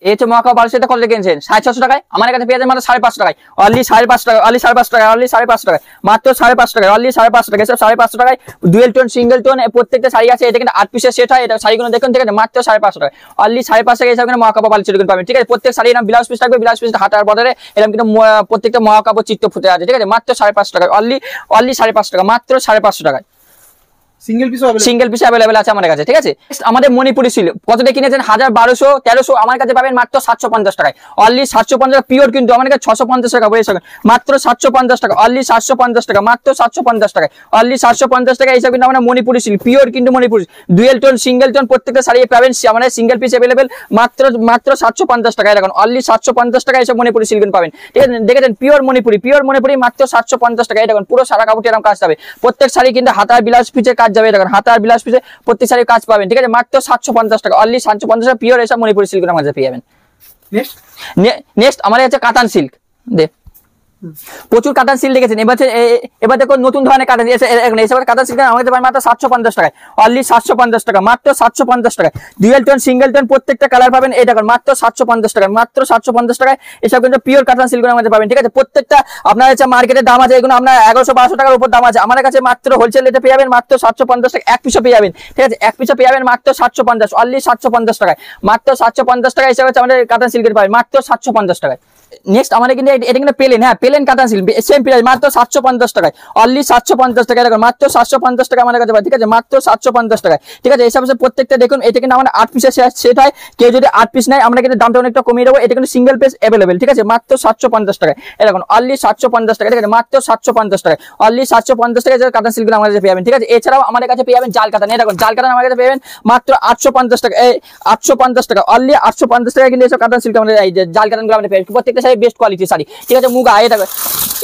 এই হচ্ছে মহাকাপ বালিশটা কত কিনছেন 650 টাকায়, আমার কাছে পেয়ে যাবেন মাত্র 550 টাকায়, অনলি 550 টাকা, অনলি 550 টাকা, অনলি 550 টাকা, মাত্র 550 টাকা, অনলি 550 টাকা। এসব 550 টাকায় ডুয়েল টোন সিঙ্গেল টোন প্রত্যেকটা শাড়ি আছে। এটা কিন্তু 8 পিসের সেট হয়। এটা শাড়িগুলো দেখুন, ঠিক আছে, মাত্র 550 টাকা, অনলি 550 টাকা। এসব কিন্তু মহাকাপ বালিশের কিন্তু পাবেন, ঠিক আছে। প্রত্যেক শাড়ির নাম ব্লাউজ পিস থাকবে, ব্লাউজ পিস হাতার বর্ডারে এরকম কিন্তু প্রত্যেকটা মহাকাপ চিত্র ফুটে আছে, ঠিক আছে, মাত্র 550 টাকা, অনলি 550 টাকা, মাত্র 550 টাকায়। সিঙ্গেল পিস अवेलेबल আছে আমার কাছে, ঠিক আছে। আমাদের মণিপুরি সিল্ক কত দিয়ে কিনেছেন 1200 1300, আমার কাছে পাবেন মাত্র 750 টাকায়, অনলি 750 পিওর, কিন্তু আমার কাছে 650 টাকা বলে মাত্র 750 টাকা, অনলি 750 টাকা, মাত্র 750 টাকায়, অনলি 750 টাকা। এইসব কিন্তু আমরা মণিপুরি সিল্ক পিওর, কিন্তু Manipuri dual tone single tone প্রত্যেকটা শাড়ি পাবেন আমাদের সিঙ্গেল পিস अवेलेबल মাত্র 750 টাকায়, দেখুন অনলি 750 টাকা। এইসব মণিপুরি সিল্ক পাবেন, ঠিক আছে। দেখেছেন পিওর মণিপুরি মাত্র 750 টাকা। দেখুন পুরো সারা কাপড় এরকম কাজ হবে, প্রত্যেক শাড়ি কিন্তু হাতার ব্লাউজ পিসের কাজ যাবে, দেখুন হাতার ব্লাউজ পিসে প্রত্যেক শাড়ির কাজ পাবেন, ঠিক আছে, মাত্র 750 টাকা, অনলি 750 টাকা পিওর। এসব মণিপুরি সিল্ক আমাদের পেয়ে যাবেন। নেক্সট আমার কাছে কাতান সিল্ক, প্রচুর কাতান সিল্ক দেখেছেন। এবার দেখুন নতুন ধরনের কাতান কাতান সিল্ক আমাদের মাত্র 750 টাকায়, অনলি 750 টাকা, মাত্র 750 টাকা। ডুয়েল টোন সিঙ্গেল টোন প্রত্যেকটা কালার পাবেন, এই দেখুন মাত্র 750 টাকা, মাত্র 750 টাকায়। এসব কিন্তু পিওর কাতান সিল্ক আমাদের পাবেন, ঠিক আছে। প্রত্যেকটা আপনার কাছে মার্কেটের দাম আছে, এগুলো আপনার 1100-1200 টাকার উপর দাম আছে, আমার কাছে মাত্র হোলসেল রেটে পেয়ে যাবেন মাত্র 750 টাকা। এক পিসও পেয়ে যাবেন, ঠিক আছে, এক পিসও পেয়ে যাবেন মাত্র 750, অনলি 750 টাকায়, মাত্র 750 টাকা। এসব হচ্ছে আমাদের কাতান সিল্কের পাবেন মাত্র 750 টাকায়। নেক্সট আমাদের কিন্তু এটা কিন্তু প্লেন, হ্যাঁ প্লেন কাতান সিল্ক সেম প্রাইস মাত্র 750 টাকায়, অনলি 750 টাকা, দেখুন মাত্র 750 টাকা আমাদের কাছে পাবেন, ঠিক আছে, মাত্র 750 টাকায়, ঠিক আছে। এইসব প্রত্যেকটা দেখুন, এটা কিন্তু আমাদের 8 পিসের সেট হয়, কেউ যদি 8 পিস নেয় আমরা কিন্তু দামটা অনেকটা কমিয়ে দেবো। এটা কিন্তু সিঙ্গেল পিস अवेलेबल, ঠিক আছে, মাত্র 750 টাকায়, এই দেখুন অনলি 750 টাকা, ঠিক আছে, মাত্র 750 টাকায়, অনলি 750 টাকায় কাতান সিল্ক আমাদের কাছে পেয়ে যাবেন, ঠিক আছে। এছাড়াও আমাদের কাছে পেয়ে যাবেন জাল কাতান, এই দেখুন জাল কাতান আমাদের কাছে পেয়ে যাবেন মাত্র 850 টাকা, এই 850 টাকা, অনলি 850 টাকা কিন্তু এইসব কাতান সিল্ক আমাদের এই জাল কাতানগুলো আমাদের পেয়ে যাবেন, প্রত্যেকটা শাড়ি বেস্ট কোয়ালিটি শাড়ি, ঠিক আছে। মুগা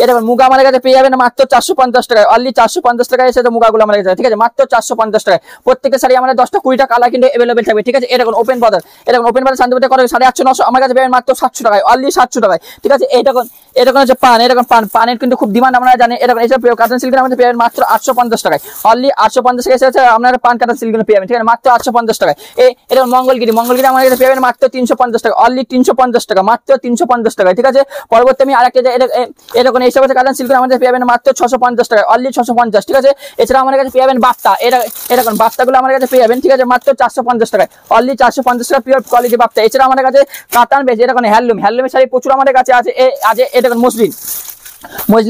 এটা মুগা আমাদের কাছে পেয়ে যাবেন মাত্র 450 টাকায়, অনলি 450 টাকায় এসে মুগাগুলো আমাদের কাছে, ঠিক আছে, মাত্র 450 টাকায়। প্রত্যেকটা শাড়ি আমাদের 10টা 20টা কালার কিন্তু अवेलेबल থাকবে, ঠিক আছে। এটা ওপেন বাজার, ওপেন বাজার শান্তিপুরে করে 850 900, আমার কাছে পেয়ে মাত্র 700 টাকায়, অনলি 700 টাকায়, ঠিক আছে। এটা হচ্ছে পানের কিন্তু খুব ডিমান্ড আপনারা জানেন। এইসব কাতান সিল্কের আমাদের পেয়ে যাবেন মাত্র 850 টাকায়, অনলি 850 টাকায় এসে আপনারা পান কাতান সিল্ক পেয়ে যাবেন, ঠিক আছে, মাত্র 850 টাকায়। এটা মঙ্গলগিরি আমাদের কাছে পেয়ে যাবেন মাত্র 350 টাকা, অনলি 350 টাকা, মাত্র 350 টাকায়, ঠিক আছে। পরবর্তী আমি আরেকটা এরকম এইসব কাতান সিল্ক আমাদের পেয়ে যাবেন মাত্র 650 টাকা, অনলি 650, ঠিক আছে। এছাড়া আমাদের কাছে পেয়ে যাবেন বাপ্তা, এরকম বাপ্তাগুলো আমাদের কাছে পেয়ে যাবেন, ঠিক আছে, মাত্র 450 টাকায়, অনলি 450 টাকা পিওর কোয়ালিটি বাপ্তা। এছাড়া আমাদের কাছে কাতান বেশ এরকম হ্যান্ডলুমের শাড়ি প্রচুর আমাদের কাছে আছে। এরকম মসলিন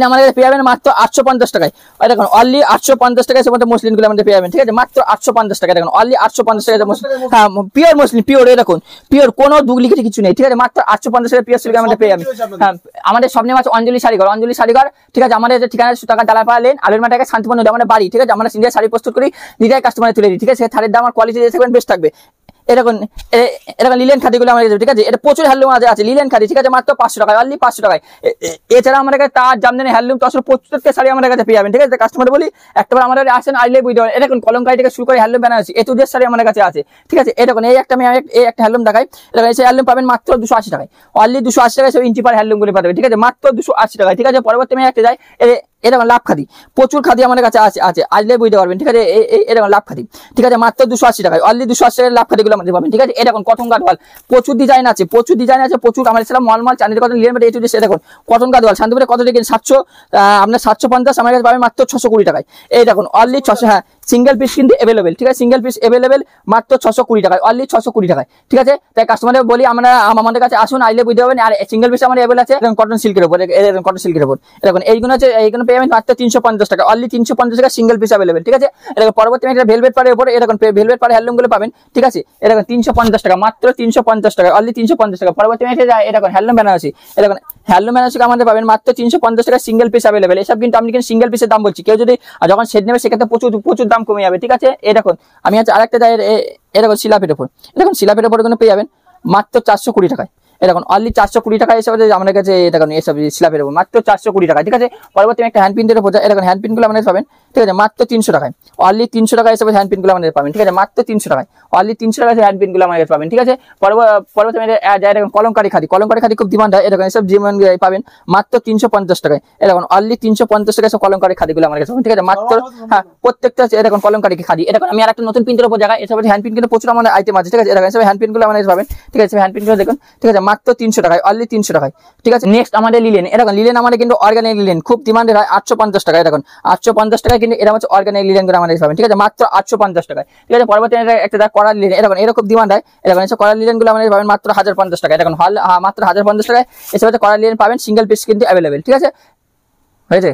আমাদের কাছে পেয়ে যাবেন মাত্র 850 টাকায়, দেখুন অনলি 850 টাকায় সে মসলিনগুলো আমাদের পেয়ে যাবেন, ঠিক আছে, মাত্র 850 টাকা, দেখুন অনলি 850 টাকা। হ্যাঁ পিওর মসলিন, পিওর, দেখুন পিওর, কোনো ডুপ্লিকেট কিছু নেই, ঠিক আছে, মাত্র 850 টাকা পিওর সিল্ক আমাদের পেয়ে যাবেন। হ্যাঁ আমাদের সব নেম আছে অঞ্জলি শাড়িঘর, ঠিক আছে। আমাদের ঠিকানা টাকা ডালাপাড়া লেন, আলুরমাটাকে শান্তিপূর্ণ আমাদের বাড়ি, ঠিক আছে। আমরা সিঙ্গেল শাড়ি প্রস্তুত করি, নিজেরাই কাস্টমারে তুলে দিই, ঠিক আছে। শাড়ির দাম আর কোয়ালিটি দেখবেন বেস্ট থাকবে। এরকম লিলেন খাদিগুলো আমাদের, ঠিক আছে, এটা প্রচুর হ্যান্ডলুম আছে লিলেন খাদি, ঠিক আছে, মাত্র 500 টাকায়, অনলি 500 টাকায়। এছাড়া আমাদের কাছে তার জামদানি হ্যান্ডলুম প্রত্যেকটা শাড়ি আমাদের কাছে পেয়ে যাবেন, ঠিক আছে। কাস্টমার বলি একটাবার আমাদের আসেন আইলে বুঝতে পারেন, এরকম কলমকারি থেকে শুরু করে হ্যান্ডলুম বেনারসি এতুদের শাড়ি আমাদের কাছে আছে, ঠিক আছে। এরকম এই একটা হ্যান্ডলুম দেখাই, সেই হ্যান্ডলুম পাবেন মাত্র 280 টাকায়, অনলি 280 টাকায় সব ইঞ্চি পার হ্যান্ডলুমগুলি পাবেন, ঠিক আছে, মাত্র 280 টাকায়, ঠিক আছে। পরবর্তী আমি একটা যাই, এরকম লাভ খাদি, প্রচুর খাদি আমাদের কাছে আছে আসলে বুঝতে পারবেন, ঠিক আছে। এরকম লাভ খাদি, ঠিক আছে, মাত্র 280 টাকায়, অনলি 280 টাকায় লাভ খাদিগুলো আমাদের পাবেন, ঠিক আছে। এরকম কটন গাডওয়াল প্রচুর ডিজাইন আছে, প্রচুর আমাদের ছিলাম মলমল চাঁদের কটন লিলেন এই দেখুন কটন গাডওয়াল শান্তিপুরে কত টাকা 700, আপনার 750, আমার কাছে পাবেন মাত্র 620 টাকায়, এই দেখুন অনলি 600। হ্যাঁ সিঙ্গেল পিস কিন্তু अवेलेबल, ঠিক আছে, সিঙ্গেল পিস अवेलेबल মাত্র 620 টাকায়, অনলি 620 টাকায়, ঠিক আছে। তাই কাস্টমারদের বলি আমাদের কাছে আসুন, আইলে বুঝতে পারবেন। আর সিঙ্গেল পিস আমাদের अवेलेबल আছে কটন সিল্কের উপর, কটন সিল্কের উপর দেখুন এইগুলো পেয়ে যাবেন মাত্র 350 টাকা, অনলি 350 টাকা সিঙ্গেল পিস अवेलेबल, ঠিক আছে। এরকম পরবর্তী একটা ভেলভেট পাড়ের উপরে এরকম ভেলভেট পাড়ে হ্যান্ডলুম গুলো পাবেন, ঠিক আছে, এরকম 350 টাকা, মাত্র 350 টাকা, অনলি 350 টাকা। পরবর্তী এরকম হ্যান্ডলুম বেনারসি, এরকম হ্যান্ডলুম বেনারসি আমাদের পাবেন মাত্র 350 টাকা সিঙ্গেল পিস अवेलेबल। এসব কিন্তু আমি কিন্তু সিঙ্গেল পিসের দাম বলছি, কেউ যদি যখন সেট নেবে সেক্ষেত্রে প্রচুর দাম কমে যাবে, ঠিক আছে। এই দেখুন আমি আরেকটা যাই, এরকম শিলাপের উপর, এরকম শিলাপের উপর পেয়ে যাবেন মাত্র 420 টাকায়, এরকম অনলি 420 টাকা এসব আমাদের কাছে দেখুন এসব স্ল্যাবের উপর মাত্র 420 টাকা। ঠিক আছে, পরবর্তী একটা হ্যান্ড প্রিন্টের উপর এরকম হ্যান্ড প্রিন্টগুলো আমাদের পাবেন। ঠিক আছে, মাত্র 300 টাকায় অনলি 300 টাকা এসব হ্যান্ড প্রিন্টগুলো আমাদের পাবেন। ঠিক আছে, মাত্র 300 টাকায় অনলি 300 টাকা হ্যান্ড প্রিন্টগুলো আমাদের পাবেন। ঠিক আছে, পরবর্তী এরকম কলমকারি খাদি খুব ডিমান্ড হয়, এরকম এসব যেমন পাবেন মাত্র 350 টাকায়। এরকম অনলি 350 টাকা এসব কলমকারি খাদিগুলো আমাদের কাছে পাবেন। ঠিক আছে, মাত্র হ্যাঁ প্রত্যেকটা এরকম কলমকারি খাদি। এরকম আমি আর একটা নতুন প্রিন্টের উপর জায়গায় এসব হ্যান্ড প্রিন্ট কিন্তু প্রচুর আমাদের আইটেম আছে। ঠিক আছে, এরকম এসব হ্যান্ড প্রিন্টগুলো আমাদের পাবেন। ঠিক আছে, হ্যান্ড প্রিন্টগুলো দেখুন। ঠিক আছে, মাত্র 300 টাকায় অনলি 300 টাকায়। ঠিক আছে, নেক্সট আমাদের লিলেন। এরকম লিলেন আমাদের কিন্তু অর্গানিক লিলেন খুব ডিমান্ডেড হয় 850 টাকায়। দেখুন 850 টাকায় কিন্তু এরকম হচ্ছে অর্গানিক লিলেন গুলো আমাদের পাবেন। ঠিক আছে, মাত্র 850 টাকায়। ঠিক আছে, পরবর্তী একটা করার লিলেন এরকম ডিমান্ড হয়, এরকম এসব করার লিলেন গুলো আমাদের পাবেন মাত্র 1050 টাকায়। দেখুন মাত্র 1050 টাকায় এসব হচ্ছে করার লিলেন পাবেন, সিঙ্গেল পিস কিন্তু অ্যাভেলেবেল। ঠিক আছে, হয়েছে।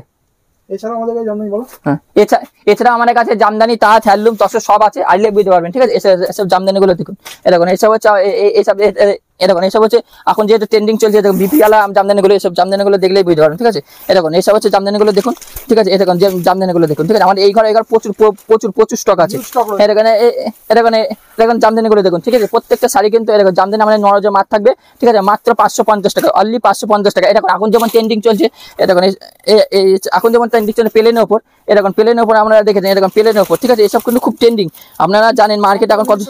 এছাড়া আমাদের কাছে জামদানি, তাঁত, হ্যান্ডলুম, তসর সব আছে, আইলে বুঝতে পারবেন। ঠিক আছে, এসব জামদানি গুলো দেখুন। এরকম এইসব হচ্ছে এরকম এইসব হচ্ছে এখন যেহেতু ট্রেন্ডিং চলছে বিপিএলা জামদানিগুলো, এইসব জামদানিগুলো দেখলেই বুঝতে পারবেন। ঠিক আছে, এরকম এইসব হচ্ছে জামদানিগুলো দেখুন। ঠিক আছে, এরকম যে জামদানিগুলো দেখুন। ঠিক আছে, আমাদের এই ঘরে প্রচুর স্টক আছে। এরকম জামদানিগুলো দেখুন। ঠিক আছে, প্রত্যেকটা শাড়ি কিন্তু এরকম জামদানি আমাদের নরজে মাঠ থাকবে। ঠিক আছে, মাত্র 550 টাকা অনলি 550 টাকা। এরকম এখন যেমন ট্রেন্ডিং চলছে, এরকম এখন যেমন ট্রেন্ডিং চলছে প্লেনের ওপর, এরকম প্লেনের ওপর আপনারা দেখেছেন, এরকম প্লেনের ওপর। ঠিক আছে, এসব কিন্তু খুব ট্রেন্ডিং, আপনারা জানেন মার্কেট এখন কত,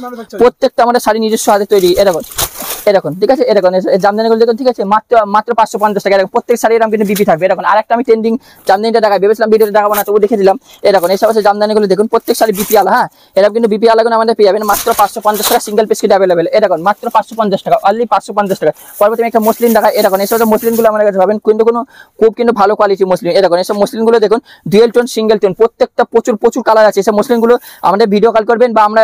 প্রত্যেকটা আমাদের শাড়ি নিজস্ব হাতে তৈরি। এরকম ঠিক আছে, এরকম জামদানিগুলো দেখুন। ঠিক আছে, মাত্র 550 টাকা। এরকম প্রত্যেক শাড়ি এরকম কিন্তু বিপি থাকবে। এরকম আরেকটা আমি ট্রেন্ডিং জামদানিটা দেখাই ভেবেছিলাম ভিডিওতে দেখাবো না, তবু দেখে দিলাম। এরকম এইসব আছে জামদানিগুলো দেখুন, প্রত্যেক শাড়ি বিপি আলা। হ্যাঁ, এরকম কিন্তু বিপি আলাগুলো আমাদের পেয়ে যাবেন মাত্র 550 টাকা, সিঙ্গেল পিস কিন্তু অ্যাভেলেবেল। এরকম মাত্র 550 টাকা অনলি 550 টাকা। পরবর্তী একটা মসলিন দেখায়। এরকম এইসব মসলিনগুলো আমাদের কাছে পাবেন কিন্তু খুব কিন্তু ভালো কোয়ালিটি মসলিন। এরকম এইসব মসলিনগুলো দেখুন, ডুয়েল টোন, সিঙ্গেল টোন, প্রত্যেকটা প্রচুর কালার আছে। এসব মসলিনগুলো আমাদের ভিডিও কল করবেন বা আমরা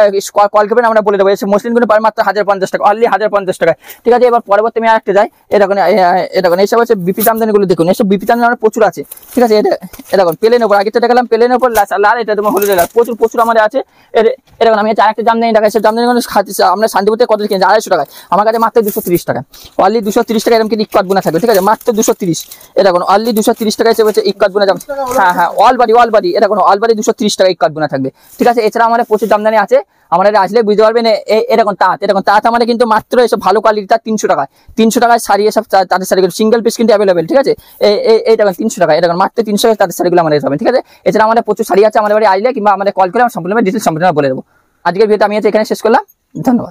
কল করবেন, আমরা বলে দেবো। এসব মসলিনগুলো পাবেন মাত্র 1050 টাকা অনলি 1050 টাকা। ঠিক আছে, এবার পরবর্তী আমি আরেকটা যাই। এরকম এইসব হচ্ছে বিপি জামদানিগুলো দেখুন, এসব বিপি জামদানি প্রচুর আছে। ঠিক আছে, এরকম প্লেন ওপর আগে তো দেখালাম, প্লেনের ওপর লাল, এটা তোমার হলুদ লাল, প্রচুর আমাদের আছে। এরকম আমি আরেকটা জামদানি দেখাই। সব জামদানিগুলো আমরা শান্তিপুরতে কত কিনছি 250 টাকায়, আমার কাছে মাত্র 230 টাকা অনলি 230 টাকা। এরকম কিন্তু ইক্কাত বোনা থাকবে। ঠিক আছে, মাত্র 230। এরকম অনলি 230 টাকা এসে হচ্ছে ইক্কাত বোনা জামদানি। হ্যাঁ অল বাড়ি এরকম অল বাড়ি 230 টাকা ইক্কাত বোনা থাকবে। ঠিক আছে, এছাড়া আমাদের প্রচুর জামদানি আছে, আমাদের আসলে বুঝতে পারবেন। এরকম তাঁত আমাদের কিন্তু মাত্র এসব ভালো কোয়ালিটি তাঁত 300 টাকায়। 300 টাকায় শাড়ি, এসব তাঁতের শাড়িগুলো সিঙ্গেল পিস কিন্তু অ্যাভেলেবেল। ঠিক আছে, এইটা 300 টাকা। এরকম মাত্র 300 টাকায় তাঁতের শাড়িগুলো আমাদের পাবেন। ঠিক আছে, এছাড়া আমাদের প্রচুর শাড়ি আছে, আমাদের বাড়ি আসলে কিংবা আমাদের কল করে আমরা সম্পূর্ণ ডিটেলস সম্পূর্ণ বলে দেবো। আজকের ভিডিওটা আমি এখানে শেষ করলাম, ধন্যবাদ।